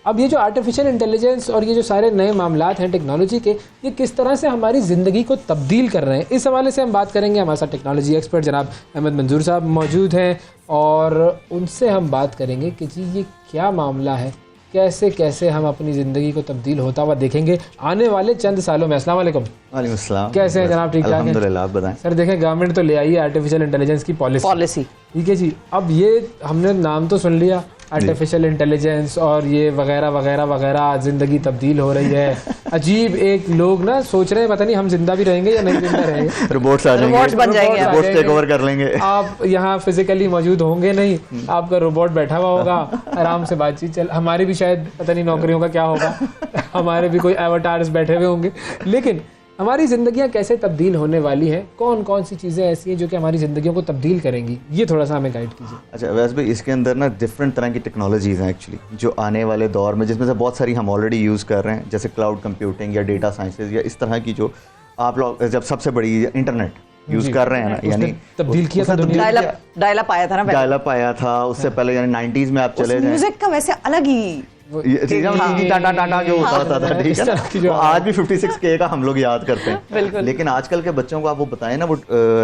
अब ये जो आर्टिफिशियल इंटेलिजेंस और ये जो सारे नए मामलात हैं टेक्नोलॉजी के, ये किस तरह से हमारी ज़िंदगी को तब्दील कर रहे हैं, इस हवाले से हम बात करेंगे। हमारे साथ टेक्नोलॉजी एक्सपर्ट जनाब अहमद मंजूर साहब मौजूद हैं और उनसे हम बात करेंगे कि जी ये क्या मामला है, कैसे कैसे हम अपनी ज़िंदगी को तब्दील होता हुआ देखेंगे आने वाले चंद सालों में। अस्सलाम वालेकुम। वालेकुम अस्सलाम। कैसे हैं जनाब? ठीक ठाक हैं? अल्हम्दुलिल्लाह। आप बताएं। सर देखें, गवर्नमेंट तो ले आई है आर्टिफिशियल इंटेलिजेंस की पॉलिसी, ठीक है जी। अब ये हमने नाम तो सुन लिया आर्टिफिशियल इंटेलिजेंस और ये वगैरह वगैरह वगैरह, ज़िंदगी तब्दील हो रही है। अजीब, एक लोग ना सोच रहे हैं पता नहीं हम जिंदा भी रहेंगे या नहीं जिंदा रहेंगे। रोबोट्स आ जाएंगे, रोबोट्स बन जाएंगे, रोबोट्स टेक ओवर कर लेंगे। आप यहाँ फिजिकली मौजूद होंगे नहीं, आपका रोबोट बैठा हुआ होगा, आराम से बातचीत चल। हमारी भी शायद पता नहीं नौकरियों का क्या होगा, हमारे भी कोई एवटार्स बैठे हुए होंगे। लेकिन हमारी ज़िंदगियाँ कैसे तब्दील होने वाली हैं, कौन कौन सी चीज़ें ऐसी हैं जो कि हमारी ज़िंदगियों को तब्दील करेंगी, ये थोड़ा सा हमें गाइड कीजिए। अच्छा वैसे भी इसके अंदर ना डिफरेंट तरह की टेक्नोलॉजीज़ हैं एक्चुअली जो आने वाले दौर में, जिसमें से बहुत सारी हम ऑलरेडी यूज़ कर रहे हैं, जैसे क्लाउड कंप्यूटिंग या डेटा साइंसेज या इस तरह की, जो आप लोग जब सबसे बड़ी इंटरनेट यूज़ कर रहे हैं ना, यानी तब्दील किया था दुनिया। डायल-अप आया था ना, डायल-अप आया था, उससे पहले यानी 90s में आप चले जाएं, म्यूजिक का वैसे अलग ही टाटा जो होता था, ठीक है ना, आज भी 56K का हम लोग याद करते हैं। लेकिन आजकल के बच्चों को आप वो बताएं ना, वो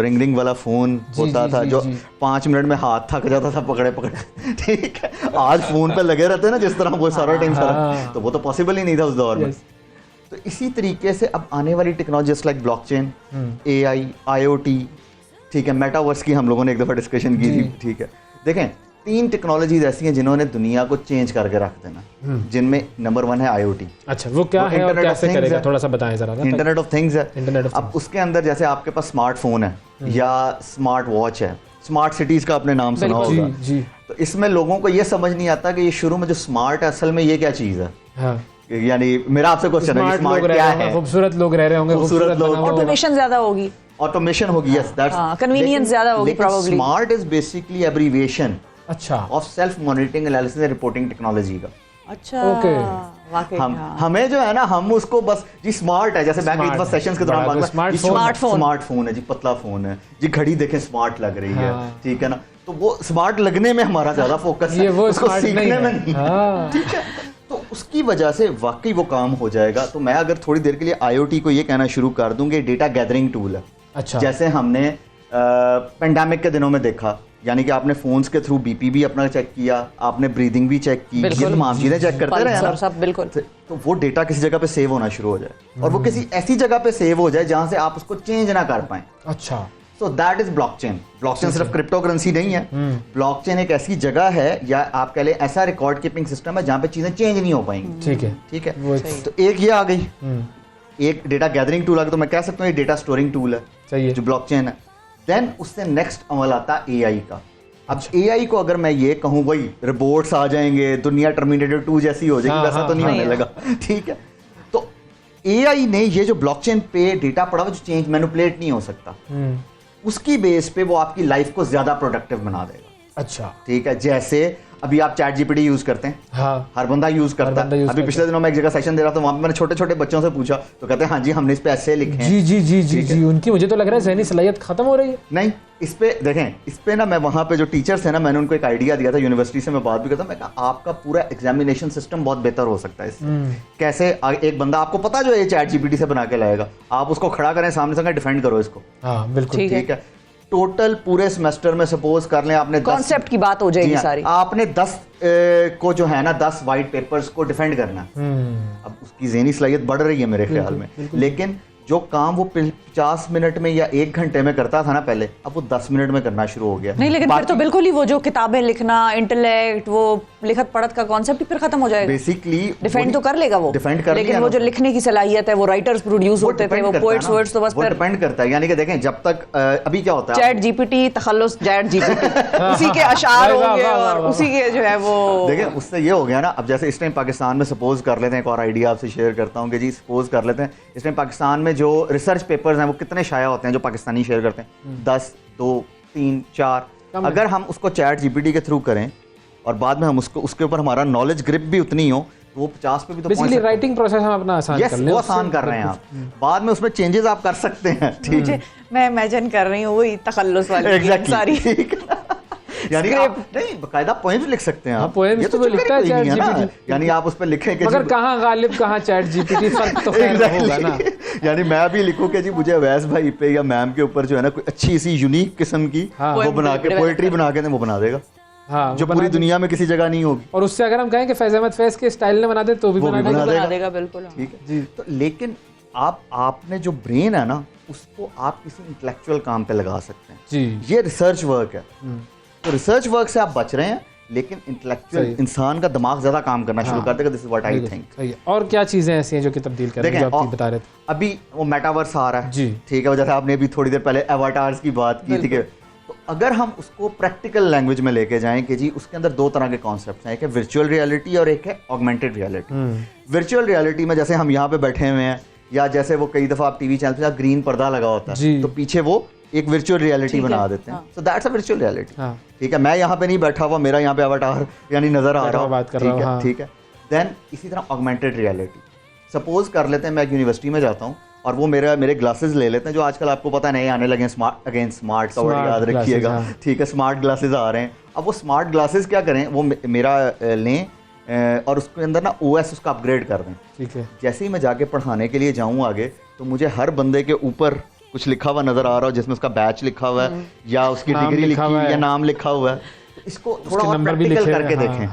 रिंग वाला फोन होता था जो 5 मिनट में हाथ थक जाता था पकड़े पकड़े, ठीक है। आज फोन पे लगे रहते हैं ना जिस तरह, वो सारा टाइम सारा, तो वो तो पॉसिबल ही नहीं था उस दौर में। तो इसी तरीके से अब आने वाली technology just like blockchain, AI, IoT, ठीक है, मेटावर्स की हम लोगों ने एक दफ़ा डिस्कशन की थी, ठीक है। देखें 3 टेक्नोलॉजीज ऐसी हैं जिन्होंने दुनिया को चेंज करके रख देना, जिनमें नंबर 1 है IoT। अच्छा, वो क्या है और कैसे करेगा, थोड़ा सा बताएं जरा। इंटरनेट ऑफ थिंग्स है। अब उसके अंदर जैसे आपके पास स्मार्टफोन है या स्मार्ट वॉच है, स्मार्ट सिटीज का आपने नाम सुना होगा, तो इसमें लोगों को ये समझ नहीं आता कि ये शुरू में जो स्मार्ट है असल में ये क्या चीज़ है। यानी मेरा आपसे क्वेश्चन है, स्मार्ट क्या है? खूबसूरत लोग रह रहे होंगे, खूबसूरत लोग, ऑटोमेशन ज्यादा होगी, ऑटोमेशन होगी, यस दैट्स कन्वीनियंस ज्यादा होगी probably. SMART is basically abbreviation अच्छा of self monitoring analysis and reporting technology का। अच्छा ओके, हमें जो है ना, हम उसको बस जी स्मार्ट है, जैसे बैंक के सेशंस के दौरान स्मार्टफोन है जी, पतला फोन है जी, घड़ी देखें स्मार्ट लग रही है, ठीक है ना, तो वो स्मार्ट लगने में हमारा ज्यादा फोकस है, उसको सीखने में नहीं, ठीक है। तो उसकी वजह से वाकई वो काम हो जाएगा। तो मैं अगर थोड़ी देर के लिए IoT को ये कहना शुरू कर दूं कि डेटा गैदरिंग टूल है। अच्छा, जैसे हमने पेंडेमिक के दिनों में देखा, यानी कि आपने फोन्स के थ्रू BP भी अपना चेक किया, आपने ब्रीदिंग भी चेक की, ये तमाम चीजें चेक करते रहे ना, बिल्कुल। तो वो डेटा किसी जगह पे सेव होना शुरू हो जाए और वो किसी ऐसी जगह पे सेव हो जाए जहां से आप उसको चेंज ना कर पाए। अच्छा, so that is blockchain. Blockchain सिर्फ क्रिप्टो करेंसी नहीं है, ब्लॉकचेन एक ऐसी जगह है या आप कह लें ऐसा रिकॉर्ड कीपिंग सिस्टम है जहां पे चीजें चेंज नहीं हो पाएंगी। ठीक है, ठीक है। तो एक ये आ गई, एक डेटा गैदरिंग टूल आ गया, तो मैं कह सकता हूँ ये डेटा स्टोरिंग टूल है जो ब्लॉकचेन है। देन उससे नेक्स्ट अमल आता है AI का। अब AI को अगर मैं ये कहूँ भाई रोबोट्स आ जाएंगे, दुनिया टर्मिनेटर 2 जैसी हो जाएगी, वैसा तो नहीं होने लगा, ठीक है। तो AI ने ये जो ब्लॉकचेन पे डेटा पड़ा हुआ जो चेंज मैनिपुलेट नहीं हो सकता, उसकी बेस पे वो आपकी लाइफ को ज्यादा प्रोडक्टिव बना देगा। अच्छा, ठीक है। जैसे अभी आप चैट GPT यूज करते हैं, हाँ, हर बंदा यूज करता है। अभी पिछले दिनों में एक जगह सेशन दे रहा था, वहां पे मैंने छोटे छोटे बच्चों से पूछा तो कहते हैं हाँ जी हमने इस पे ऐसे लिखे हैं। जी उनकी मुझे तो लग रहा है ज़हनी सलाहियत खत्म हो रही है। नहीं, इस पे देखें, इस पे ना मैं वहां पे जो टीचर्स है ना, मैंने उनको एक आइडिया दिया था, यूनिवर्सिटी से मैं बात भी करता हूँ, मैं कहा आपका पूरा एग्जामिनेशन सिस्टम बहुत बेहतर हो सकता है इससे। कैसे? एक बंदा आपको पता जो है चैट GPT से बना के लाएगा, आप उसको खड़ा करें सामने से, डिफेंड करो इसको, हाँ बिल्कुल, ठीक है। टोटल पूरे सेमेस्टर में सपोज कर लें आपने कॉन्सेप्ट की बात हो जाएगी सारी, आपने 10 को जो है ना 10 वाइट पेपर्स को डिफेंड करना। अब उसकी ज़हनी सलाहियत बढ़ रही है मेरे ख्याल में, लेकिन जो काम वो 50 मिनट में या 1 घंटे में करता था ना पहले, अब वो 10 मिनट में करना शुरू हो गया। नहीं, लेकिन फिर तो बिल्कुल ही वो जो किताबें लिखना, इंटेलेक्ट, वो लिखत पढ़त का कॉन्सेप्ट ही फिर खत्म हो जाएगा। बेसिकली डिफेंड तो कर लेगा वो, डिफेंड कर, लेकिन वो जो लिखने की सलाहियत है, वो राइटर्स प्रोड्यूस होते थे, वो पोएट्स वर्ड्स, तो बस वो डिपेंड करता है। यानी कि देखें, जब तक अभी क्या होता है, चैट GPT तखल्लुस चैट GPT उसी के अशार होंगे और उसी के जो है वो, देखें उससे ये हो गया ना। अब जैसे इस टाइम पाकिस्तान में सपोज कर लेते हैं, एक और आइडिया आपसे शेयर करता हूँ कि जी सपोज कर लेते हैं इस टाइम पाकिस्तान में जो रिसर्च पेपर्स हैं वो कितने शाया होते हैं जो पाकिस्तानी शेयर करते हैं, 10, 2, 3, 4। अगर हम उसको चैट GPT के थ्रू करें और बाद में हम उसको उसके ऊपर हमारा नॉलेज ग्रिप भी उतनी हो, तो वो 50 पे भी तो बेसिकली राइटिंग प्रोसेस हम अपना आसान कर लें, वो आसान कर रहे हैं आप, बाद में उसमें चेंजेस आप कर सकते हैं। ठीक है, मैं इमेजिन कर रही हूँ वही तखल्लुस वाली सारी। यानी आप नहीं बकायदा पोएम्स लिख सकते हैं हाँ, आप। poems ये तो वो लिखता है कोई नहीं चैट ना। GPT। यानी आप उस पर लिखें कि मगर जी- कहाँ गालिब कहाँ चैट जीपीटी, फर्क तो खैर होगा ना। यानी मैं भी लिखूं कि जी मुझे अवैस भाई पे या मैम के ऊपर जो है ना कोई अच्छी सी यूनिक किस्म की हाँ। वो बना के पोएट्री बना के वो बना देगा हाँ, जो वो पूरी बना दुनिया में किसी जगह नहीं होगी। और उससे अगर हम कहें कि फैज़ अहमद फैज़ के स्टाइल ने बना दे तो भी वो बना भी देगा। बना बना देगा बिल्कुल। ठीक है जी। तो लेकिन आपने जो ब्रेन है ना उसको आप किसी इंटेलेक्चुअल काम पे लगा सकते हैं जी। ये रिसर्च वर्क है। तो रिसर्च वर्क से आप बच रहे हैं लेकिन इंटेलेक्चुअल सही। इंसान का दिमाग ज्यादा काम करना शुरू कर देगा। दिस इज व्हाट आई बिल्कुल, थिंक। सही है। और क्या चीजें ऐसी हैं जो कि तब्दील कर रही हैं, जो आप बता रहे थे? अभी वो मेटावर्स आ रहा है जी। ठीक है, जैसे आपने अभी थोड़ी देर पहले एवाटार्स की बात की थी कि तो अगर हम उसको प्रैक्टिकल लैंग्वेज में लेके जाएं कि जी उसके अंदर दो तरह के कॉन्सेप्ट्स हैं, एक है वर्चुअल रियलिटी और एक है ऑगमेंटेड रियलिटी। वर्चुअल रियलिटी में जैसे हम यहाँ पे बैठे हुए हैं या जैसे वो कई दफा आप टीवी चैनल पे ग्रीन पर्दा लगा होता है जी। तो पीछे वो एक वर्चुअल रियलिटी बना देते हैं। So that's a virtual reality. ठीक है, मैं यहाँ पे नहीं बैठा हुआ, मेरा यहाँ पे अवतार यानी नजर आ रहा है, बात कर रहा हूँ, हाँ। ठीक है। देन इसी तरह ऑगमेंटेड रियलिटी, सपोज कर लेते हैं मैं एक यूनिवर्सिटी में जाता हूँ और वो मेरे ग्लासेस ले लेते हैं जो आजकल आपको पता है नए आने लगे हैं, स्मार्ट का वर्ड याद रखिएगा, हाँ। ठीक है, स्मार्ट ग्लासेस आ रहे हैं। अब वो स्मार्ट ग्लासेस क्या करें, वो मेरा लें और उसके अंदर ना ओएस उसका अपग्रेड कर दें। ठीक है। जैसे ही मैं जाके पढ़ाने के लिए जाऊँ आगे तो मुझे हर बंदे के ऊपर कुछ लिखा हुआ नजर आ रहा हो जिसमें उसका बैच लिखा हुआ है या उसकी डिग्री लिखी हुई है या नाम लिखा हुआ है। तो इसको थोड़ा और प्रैक्टिकल करके देखें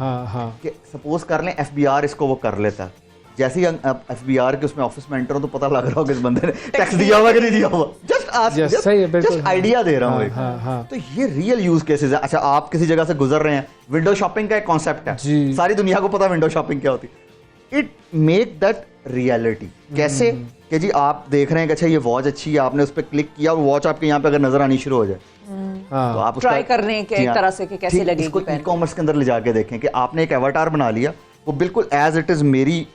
कि सपोज कर लें एफबीआर इसको वो कर लेता है। जैसे ही एफबीआर के उसमें ऑफिस में एंटर हो तो पता लग रहा हो कि इस बंदे ने टैक्स दिया हुआ कि नहीं दिया हुआ। जस्ट आइडिया दे रहा हूँ एक। तो ये रियल यूज केसेस है। अच्छा, आप किसी जगह से गुजर रहे हैं, विंडो शॉपिंग का एक कॉन्सेप्ट है, सारी दुनिया को पता विंडो शॉपिंग क्या होती है। It make that reality. कैसे कि जी आप देख रहे हैं कि अच्छा ये वॉच अच्छी है, आपने उस पर क्लिक किया और वॉच आपके यहाँ पे अगर नजर आनी शुरू हो जाए तो आप ट्राई करने के एक तरह से कि कैसे लगेगी। इसको ई कॉमर्स के अंदर ले जाके देखें कि आपने एक एवाटार बना लिया, वो बिल्कुल एज इट इज मेरी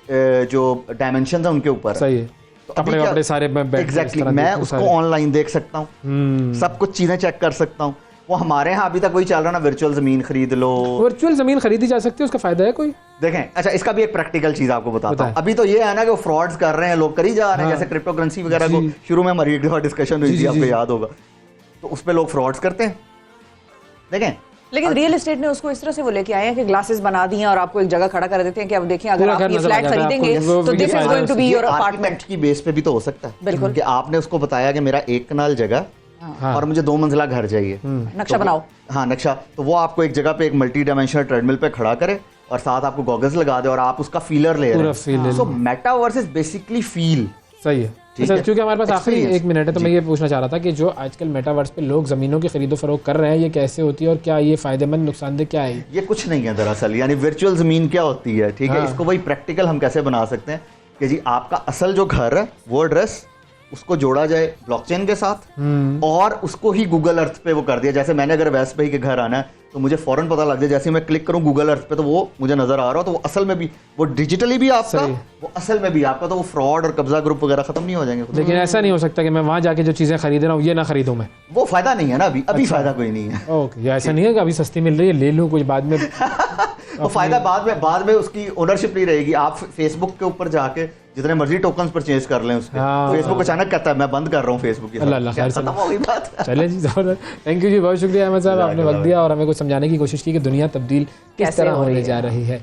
जो डायमेंशन है उनके ऊपर सही है। तो कपड़े वपड़े सारे एग्जैक्टली मैं उसको ऑनलाइन देख सकता हूँ, सब कुछ चीजें चेक कर सकता हूँ। वो हमारे यहाँ अभी तक वही चल रहा ना, वर्चुअल जमीन खरीद लो। वर्चुअल जमीन खरीदी जा सकती है, उसका फायदा है कोई? देखें, अच्छा इसका भी एक प्रैक्टिकल चीज आपको बताता हूँ। अभी तो ये है ना कि वो फ्रॉड्स कर रहे हैं, लोग करी जा रहे हैं। जैसे क्रिप्टो करेंसी वगैरह को शुरू में हमारी एक दफा डिस्कशन हुई थी, आपको याद होगा, तो उस पर लोग फ्रॉड्स करते हैं। देखें, लेकिन रियल एस्टेट ने उसको इस तरह से वो लेके आए हैं कि ग्लासेस बना दिए और आपको एक जगह खड़ा कर देते हैं कि अब देखिए अगर आप ये फ्लैट खरीदेंगे तो this is going to be your apartment की बेस पे भी तो हो सकता है। बिल्कुल कि आपने उसको बताया कि मेरा 1 कनाल जगह और मुझे 2 मंजिला घर चाहिए, नक्शा बनाओ। हाँ, नक्शा। तो वो आपको एक जगह पे एक मल्टी डायमेंशनल ट्रेडमिल पे खड़ा करे और साथ आपको गॉगल्स लगा दे और आप उसका फीलर ले रहे हैं। सो मेटावर्स इज बेसिकली फील। सही है। सर, क्योंकि हमारे पास आखिरी 1 मिनट है तो मैं ये पूछना चाह रहा था कि जो आजकल मेटावर्स पे लोग जमीनों की खरीदो फरोख्त कर रहे हैं, ये कैसे होती है और क्या ये फायदेमंद नुकसानदेह क्या है? ये कुछ नहीं है दरअसल, यानी वर्चुअल जमीन क्या होती है, ठीक है, इसको वही प्रैक्टिकल हम कैसे बना सकते हैं कि जी आपका असल जो घर है वो एड्रेस उसको जोड़ा जाए ब्लॉकचेन के साथ और उसको ही गूगल अर्थ पे वो कर दिया। जैसे मैंने अगर वैस भाई के घर आना है तो मुझे फौरन पता लग जाए, जैसे मैं क्लिक करूं गूगल अर्थ पे तो वो मुझे नजर आ रहा हो, तो वो असल में भी वो डिजिटली भी आपका, वो असल में भी आपका, तो वो फ्रॉड और कब्जा ग्रुप वगैरह खत्म नहीं हो जाएंगे। लेकिन ऐसा नहीं हो सकता कि मैं वहां जाके जो चीजें खरीद रहा हूँ ये ना खरीदूं मैं, वो फायदा नहीं है ना अभी फायदा कोई नहीं है। ओके, ऐसा नहीं है कि अभी सस्ती मिल रही है ले लूं, कुछ बाद में तो फायदा बाद में उसकी ओनरशिप नहीं रहेगी। आप फेसबुक के ऊपर जाके जितने मर्जी टोकन्स परचेज कर लें उसके, फेसबुक अचानक कहता है मैं बंद कर रहा हूँ फेसबुक की। चले जी, जबरदस्त। थैंक यू जी, बहुत शुक्रिया अहमद साहब, आपने वक्त दिया और हमें कुछ समझाने की कोशिश की कि दुनिया तब्दील किस तरह होने जा रही है।